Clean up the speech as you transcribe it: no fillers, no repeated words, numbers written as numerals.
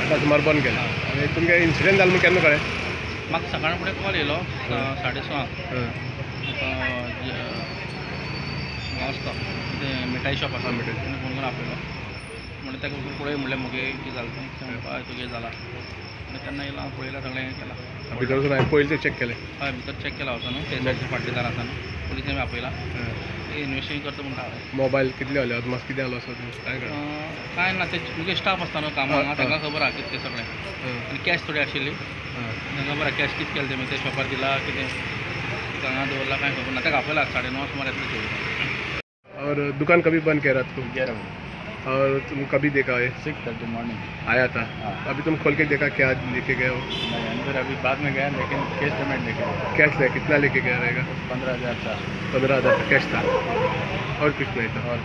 बस सुमार बंद केलें आनी तुमगे इन्सिडंट जालो म्हूण केन्ना कळ्ळें? म्हाका सकाळ फुडें कॉल येयलो 6:30 आसता तें मिठाई शॉप आसा मिठाई फोन करून आपयलो म्हणलें ताका पळय म्हणलें मुगे कितें जालें तें हय तुगे जाला आनी तेन्ना येयलो हांव पळयलां सगळें हें केलां भितर वचून हांवें पयलीं चॅक केलें हय भितर चॅक केला वचून तें फाटल्या दारां आसा न्हू पुलिसांनी आपयला इन्वेस्टिगेशन करता म्हणटा हांवें मोबायल कितले जाले अदमास कितें जालो असो काय कळ्ळें? कांय ना ते तुगे स्टाफ आसता न्हू कामाक तांकां खबर आहा कितें तें सगळें आनी कॅश थोडी आशिल्ली तांकां खबर आहा कॅश कितें केलें तेमी ते शॉपार दिला कितें हांगा दवरला कांय खबर ना ताका आपयला 9:30 सुमार येतले चोरी और दुकान कभी बंद कह रहा था तुम? 11 बजे और तुम कभी देखा है? 6:30 मॉर्निंग आया था अभी तुम खोल के देखा क्या लेके गए हो? मैं अंदर अभी बाद में गया लेकिन कैश पेमेंट लेके गया कैश ले कितना लेके गया रहेगा? 15,000 था 15,000 का कैश था और कुछ नहीं था? और